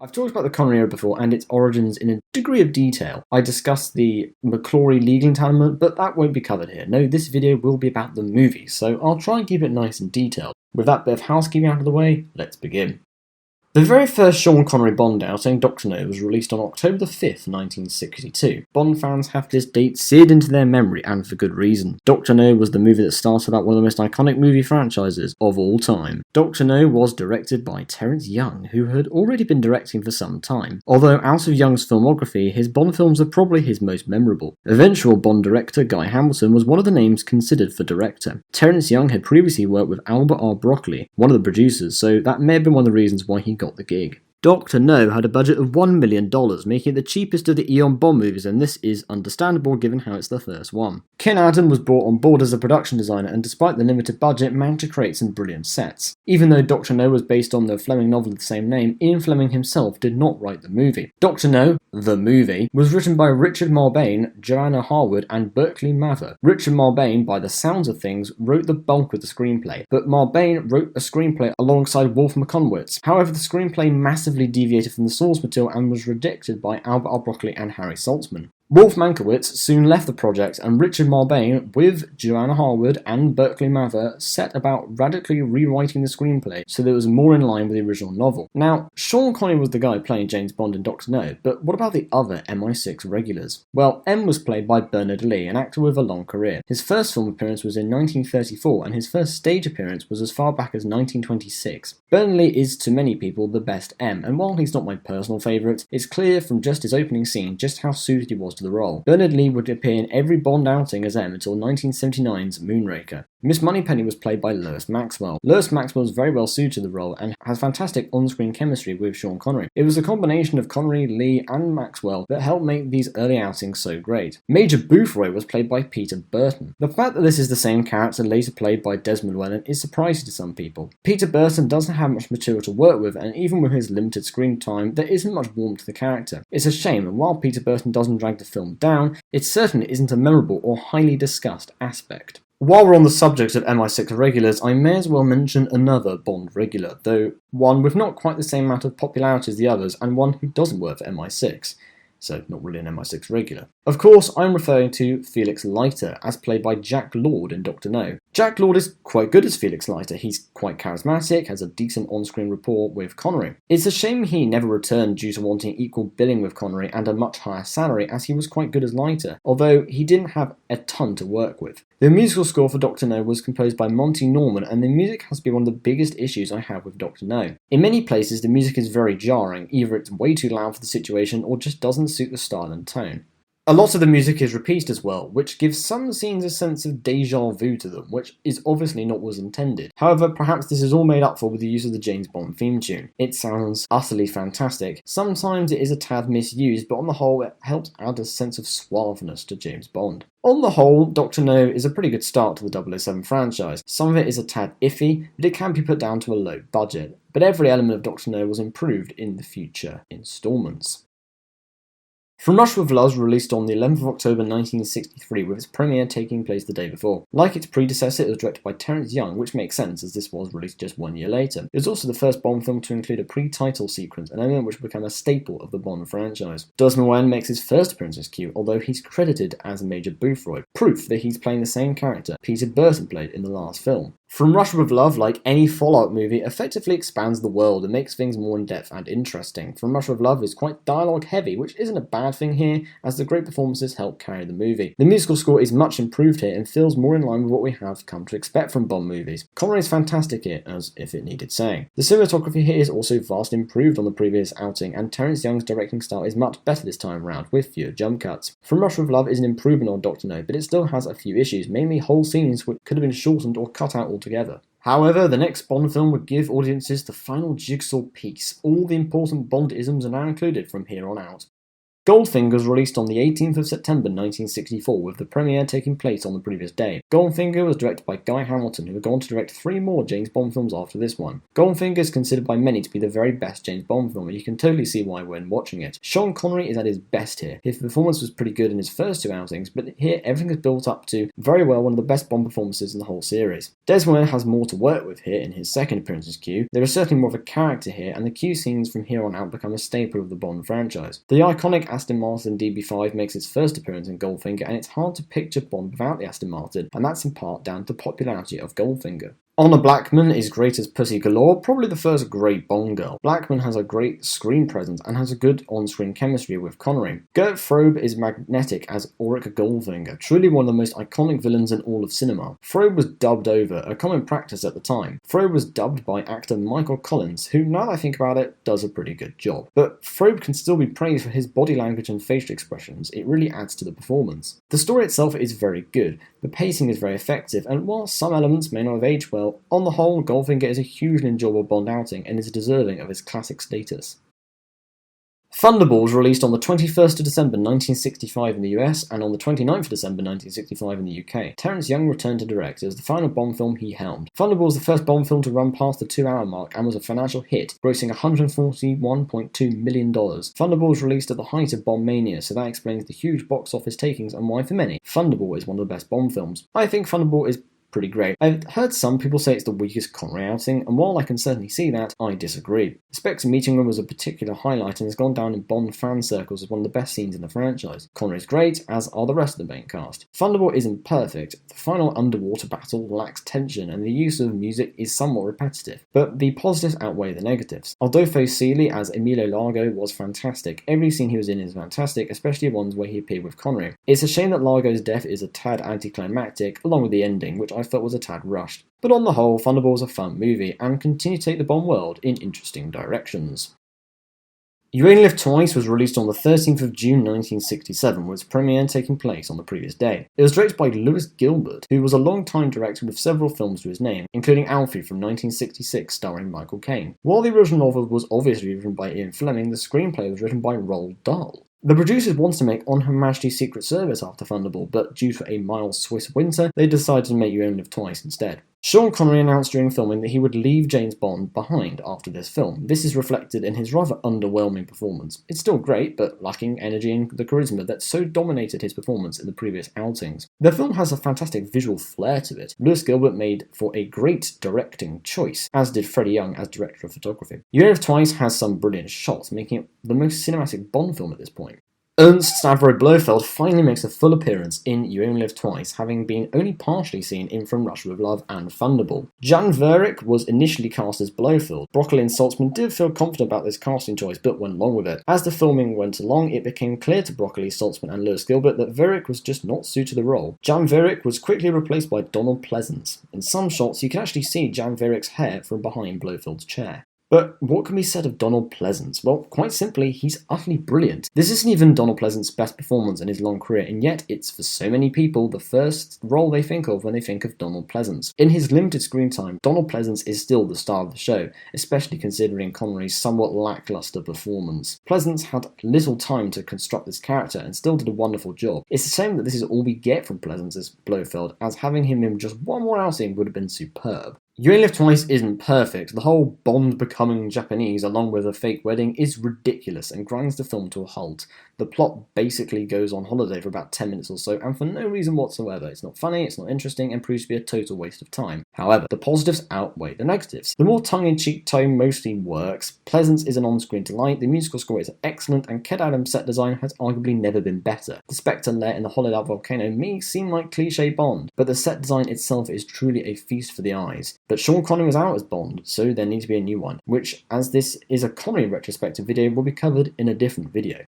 I've talked about the Connery era before and its origins in a degree of detail. I discussed the McClory legal entanglement, but that won't be covered here. No, this video will be about the movie, so I'll try and keep it nice and detailed. With that bit of housekeeping out of the way, let's begin. The very first Sean Connery Bond outing, Dr. No, was released on October 5th, 1962. Bond fans have this date seared into their memory, and for good reason. Dr. No was the movie that started out one of the most iconic movie franchises of all time. Dr. No was directed by Terence Young, who had already been directing for some time. Although out of Young's filmography, his Bond films are probably his most memorable. Eventual Bond director Guy Hamilton was one of the names considered for director. Terence Young had previously worked with Albert R. Broccoli, one of the producers, so that may have been one of the reasons why he got the gig. Dr. No had a budget of $1 million, making it the cheapest of the Eon Bond movies, and this is understandable given how it's the first one. Ken Adam was brought on board as a production designer, and despite the limited budget, managed to create some brilliant sets. Even though Dr. No was based on the Fleming novel of the same name, Ian Fleming himself did not write the movie. Dr. No, the movie, was written by Richard Marbain, Joanna Harwood, and Berkeley Mather. Richard Marbain, by the sounds of things, wrote the bulk of the screenplay, but Marbain wrote a screenplay alongside Wolf McConwitz. However, the screenplay massively deviated from the source material and was rejected by Albert R. Broccoli and Harry Saltzman. Wolf Mankiewicz soon left the project, and Richard Marbain, with Joanna Harwood and Berkeley Mather, set about radically rewriting the screenplay so that it was more in line with the original novel. Now, Sean Connery was the guy playing James Bond in Dr. No, but what about the other MI6 regulars? Well, M was played by Bernard Lee, an actor with a long career. His first film appearance was in 1934, and his first stage appearance was as far back as 1926. Bernard Lee is, to many people, the best M, and while he's not my personal favourite, it's clear from just his opening scene just how suited he was to the role. Bernard Lee would appear in every Bond outing as M until 1979's Moonraker. Miss Moneypenny was played by Lois Maxwell. Lois Maxwell is very well suited to the role and has fantastic on-screen chemistry with Sean Connery. It was a combination of Connery, Lee, and Maxwell that helped make these early outings so great. Major Boothroyd was played by Peter Burton. The fact that this is the same character later played by Desmond Llewellyn is surprising to some people. Peter Burton doesn't have much material to work with, and even with his limited screen time, there isn't much warmth to the character. It's a shame, and while Peter Burton doesn't drag the film down, it certainly isn't a memorable or highly discussed aspect. While we're on the subject of MI6 regulars, I may as well mention another Bond regular, though one with not quite the same amount of popularity as the others, and one who doesn't work for MI6. So not really an MI6 regular. Of course, I'm referring to Felix Leiter, as played by Jack Lord in Dr. No. Jack Lord is quite good as Felix Leiter. He's quite charismatic, has a decent on-screen rapport with Connery. It's a shame he never returned due to wanting equal billing with Connery and a much higher salary, as he was quite good as Leiter, although he didn't have a ton to work with. The musical score for Dr. No was composed by Monty Norman, and the music has been one of the biggest issues I have with Dr. No. In many places, the music is very jarring, either it's way too loud for the situation or just doesn't suit the style and tone. A lot of the music is repeated as well, which gives some scenes a sense of déjà vu to them, which is obviously not what was intended. However, perhaps this is all made up for with the use of the James Bond theme tune. It sounds utterly fantastic. Sometimes it is a tad misused, but on the whole it helps add a sense of suaveness to James Bond. On the whole, Dr. No is a pretty good start to the 007 franchise. Some of it is a tad iffy, but it can be put down to a low budget. But every element of Dr. No was improved in the future installments. From Russia with Love was released on the 11th of October 1963, with its premiere taking place the day before. Like its predecessor, it was directed by Terence Young, which makes sense as this was released just 1 year later. It was also the first Bond film to include a pre-title sequence, an element which became a staple of the Bond franchise. Desmond Llewellyn makes his first appearance as Q, although he's credited as Major Boothroyd, proof that he's playing the same character Peter Burton played in the last film. From Russia with Love, like any Fallout movie, effectively expands the world and makes things more in-depth and interesting. From Russia with Love is quite dialogue-heavy, which isn't a bad thing here, as the great performances help carry the movie. The musical score is much improved here and feels more in line with what we have come to expect from Bond movies. Connery is fantastic here, as if it needed saying. The cinematography here is also vastly improved on the previous outing, and Terence Young's directing style is much better this time round, with fewer jump cuts. From Russia with Love is an improvement on Dr. No, but it still has a few issues, mainly whole scenes which could have been shortened or cut out altogether. However, the next Bond film would give audiences the final jigsaw piece. All the important Bond-isms are now included from here on out. Goldfinger was released on the 18th of September 1964, with the premiere taking place on the previous day. Goldfinger was directed by Guy Hamilton, who would go on to direct 3 more James Bond films after this one. Goldfinger is considered by many to be the very best James Bond film, and you can totally see why when watching it. Sean Connery is at his best here. His performance was pretty good in his first 2 outings, but here everything is built up to very well one of the best Bond performances in the whole series. Desmond has more to work with here in his second appearance as Q. There is certainly more of a character here, and the Q scenes from here on out become a staple of the Bond franchise. The iconic Aston Martin DB5 makes its first appearance in Goldfinger, and it's hard to picture Bond without the Aston Martin, and that's in part down to the popularity of Goldfinger. Honor Blackman is great as Pussy Galore, probably the first great Bond girl. Blackman has a great screen presence and has a good on-screen chemistry with Connery. Gert Frobe is magnetic as Auric Goldfinger, truly one of the most iconic villains in all of cinema. Frobe was dubbed over, a common practice at the time. Frobe was dubbed by actor Michael Collins, who, now that I think about it, does a pretty good job. But Frobe can still be praised for his body language and facial expressions. It really adds to the performance. The story itself is very good, the pacing is very effective, and while some elements may not have aged well, on the whole, Goldfinger is a hugely enjoyable Bond outing and is deserving of its classic status. Thunderball was released on the 21st of December 1965 in the US and on the 29th of December 1965 in the UK. Terence Young returned to direct. It was the final Bond film he helmed. Thunderball was the first Bond film to run past the 2-hour mark and was a financial hit, grossing $141.2 million. Thunderball was released at the height of Bond mania, so that explains the huge box office takings and why for many, Thunderball is one of the best Bond films. I think Thunderball is pretty great. I've heard some people say it's the weakest Connery outing, and while I can certainly see that, I disagree. The Spectre meeting room was a particular highlight and has gone down in Bond fan circles as one of the best scenes in the franchise. Connery's great, as are the rest of the main cast. Thunderball isn't perfect, the final underwater battle lacks tension, and the use of music is somewhat repetitive, but the positives outweigh the negatives. Adolfo Seeley as Emilio Largo was fantastic. Every scene he was in is fantastic, especially ones where he appeared with Connery. It's a shame that Largo's death is a tad anticlimactic, along with the ending, which I felt was a tad rushed. But on the whole, Thunderball is a fun movie and continue to take the Bond world in interesting directions. You Only Live Twice was released on the 13th of June 1967, with its premiere taking place on the previous day. It was directed by Lewis Gilbert, who was a long-time director with several films to his name, including Alfie from 1966 starring Michael Caine. While the original novel was obviously written by Ian Fleming, the screenplay was written by Roald Dahl. The producers wanted to make On Her Majesty's Secret Service after Thunderball, but due to a mild Swiss winter, they decided to make You Only Live Twice instead. Sean Connery announced during filming that he would leave James Bond behind after this film. This is reflected in his rather underwhelming performance. It's still great, but lacking energy and the charisma that so dominated his performance in the previous outings. The film has a fantastic visual flair to it. Lewis Gilbert made for a great directing choice, as did Freddie Young as director of photography. You Only Live Twice has some brilliant shots, making it the most cinematic Bond film at this point. Ernst Stavro Blofeld finally makes a full appearance in You Only Live Twice, having been only partially seen in From Russia with Love and Thunderball. Jan Verick was initially cast as Blofeld. Broccoli and Saltzman did feel confident about this casting choice, but went along with it. As the filming went along, it became clear to Broccoli, Saltzman and Lewis Gilbert that Verick was just not suited to the role. Jan Verick was quickly replaced by Donald Pleasance. In some shots, you can actually see Jan Verick's hair from behind Blofeld's chair. But what can be said of Donald Pleasance? Well, quite simply, he's utterly brilliant. This isn't even Donald Pleasance's best performance in his long career, and yet it's for so many people the first role they think of when they think of Donald Pleasance. In his limited screen time, Donald Pleasance is still the star of the show, especially considering Connery's somewhat lackluster performance. Pleasance had little time to construct this character and still did a wonderful job. It's a shame that this is all we get from Pleasance as Blofeld, as having him in just one more outing would have been superb. You Only Live Twice isn't perfect. The whole Bond becoming Japanese along with a fake wedding is ridiculous and grinds the film to a halt. The plot basically goes on holiday for about 10 minutes or so, and for no reason whatsoever. It's not funny, it's not interesting, and proves to be a total waste of time. However, the positives outweigh the negatives. The more tongue-in-cheek tone mostly works, Pleasance is an on-screen delight, the musical score is excellent, and Ked Adams' set design has arguably never been better. The Spectre lair in the hollowed-out volcano may seem like cliché Bond, but the set design itself is truly a feast for the eyes. But Sean Connery was out as Bond, so there needs to be a new one, which, as this is a Connery retrospective video, will be covered in a different video.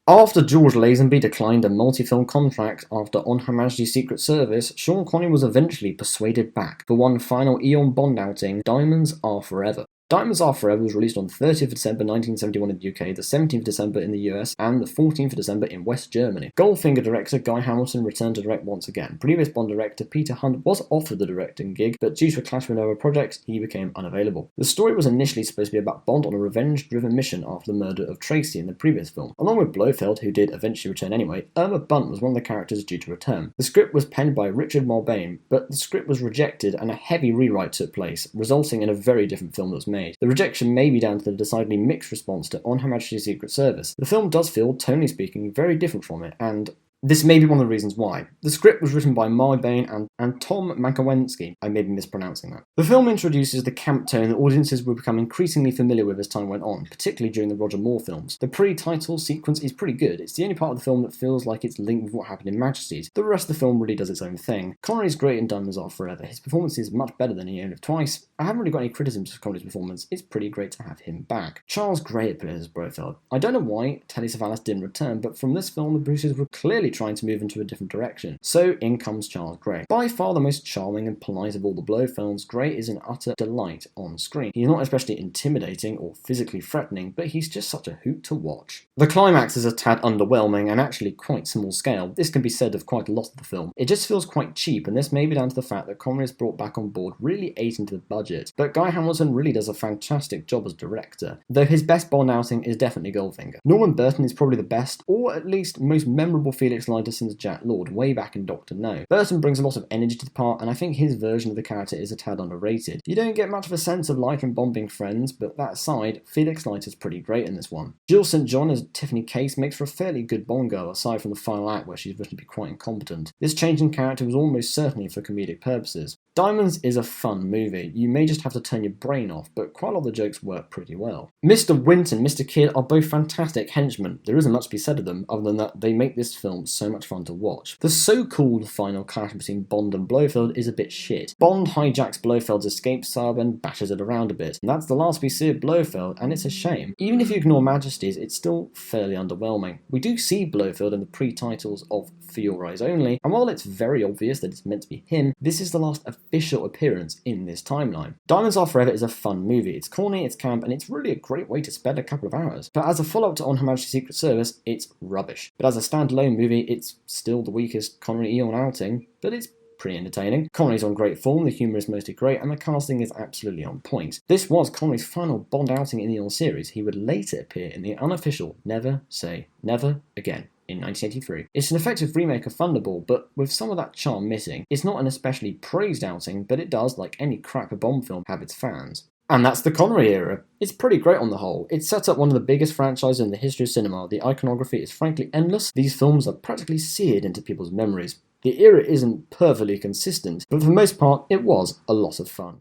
After George Lazenby declined a multi-film contract after On Her Majesty's Secret Service, Sean Connery was eventually persuaded back for one final Eon Bond outing, Diamonds Are Forever. Diamonds Are Forever was released on 30th of December 1971 in the UK, the 17th of December in the US, and the 14th of December in West Germany. Goldfinger director Guy Hamilton returned to direct once again. Previous Bond director Peter Hunt was offered the directing gig, but due to a clash with other projects, he became unavailable. The story was initially supposed to be about Bond on a revenge-driven mission after the murder of Tracy in the previous film. Along with Blofeld, who did eventually return anyway, Irma Bunt was one of the characters due to return. The script was penned by Richard Mulbane, but the script was rejected and a heavy rewrite took place, resulting in a very different film that was made. The rejection may be down to the decidedly mixed response to On Her Majesty's Secret Service. The film does feel, tonally speaking, very different from it, and this may be one of the reasons why. The script was written by Mulbane and Tom Mankiewicz. I may be mispronouncing that. The film introduces the camp tone that audiences will become increasingly familiar with as time went on, particularly during the Roger Moore films. The pre-title sequence is pretty good. It's the only part of the film that feels like it's linked with what happened in Majesties. The rest of the film really does its own thing. Connery's great in Diamonds Are Forever. His performance is much better than he owned twice. I haven't really got any criticisms of Connery's performance. It's pretty great to have him back. Charles Gray plays as Blofeld. I don't know why Telly Savalas didn't return, but from this film the producers were clearly trying to move into a different direction. So in comes Charles Gray. By far the most charming and polite of all the Blofelds, Gray is an utter delight on screen. He's not especially intimidating or physically threatening, but he's just such a hoot to watch. The climax is a tad underwhelming and actually quite small scale. This can be said of quite a lot of the film. It just feels quite cheap, and this may be down to the fact that Connery is brought back on board really ate into the budget. But Guy Hamilton really does a fantastic job as director, though his best Bond outing is definitely Goldfinger. Norman Burton is probably the best, or at least most memorable Felix Leiter since Jack Lord, way back in Doctor No. Burton brings a lot of energy to the part, and I think his version of the character is a tad underrated. You don't get much of a sense of Leiter and Bond being friends, but that aside, Felix Leiter's pretty great in this one. Jill St. John as Tiffany Case makes for a fairly good Bond girl, aside from the final act where she's written to be quite incompetent. This change in character was almost certainly for comedic purposes. Diamonds is a fun movie. You may just have to turn your brain off, but quite a lot of the jokes work pretty well. Mr. Wint and Mr. Kidd are both fantastic henchmen. There isn't much to be said of them, other than that they make this film so much fun to watch. The so-called final clash between Bond and Blofeld is a bit shit. Bond hijacks Blofeld's escape sub and bashes it around a bit, and that's the last we see of Blofeld, and it's a shame. Even if you ignore Majesties, it's still fairly underwhelming. We do see Blofeld in the pre-titles of For Your Eyes Only, and while it's very obvious that it's meant to be him, this is the last official appearance in this timeline. Diamonds Are Forever is a fun movie. It's corny, it's camp, and it's really a great way to spend a couple of hours. But as a follow-up to On Her Majesty's Secret Service, it's rubbish. But as a standalone movie, it's still the weakest Connery Eon outing, but it's pretty entertaining. Connery's on great form, the humour is mostly great, and the casting is absolutely on point. This was Connery's final Bond outing in the Eon series. He would later appear in the unofficial Never Say Never Again in 1983. It's an effective remake of Thunderball, but with some of that charm missing. It's not an especially praised outing, but it does, like any crap Bond film, have its fans. And that's the Connery era. It's pretty great on the whole. It sets up one of the biggest franchises in the history of cinema. The iconography is frankly endless. These films are practically seared into people's memories. The era isn't perfectly consistent, but for the most part, it was a lot of fun.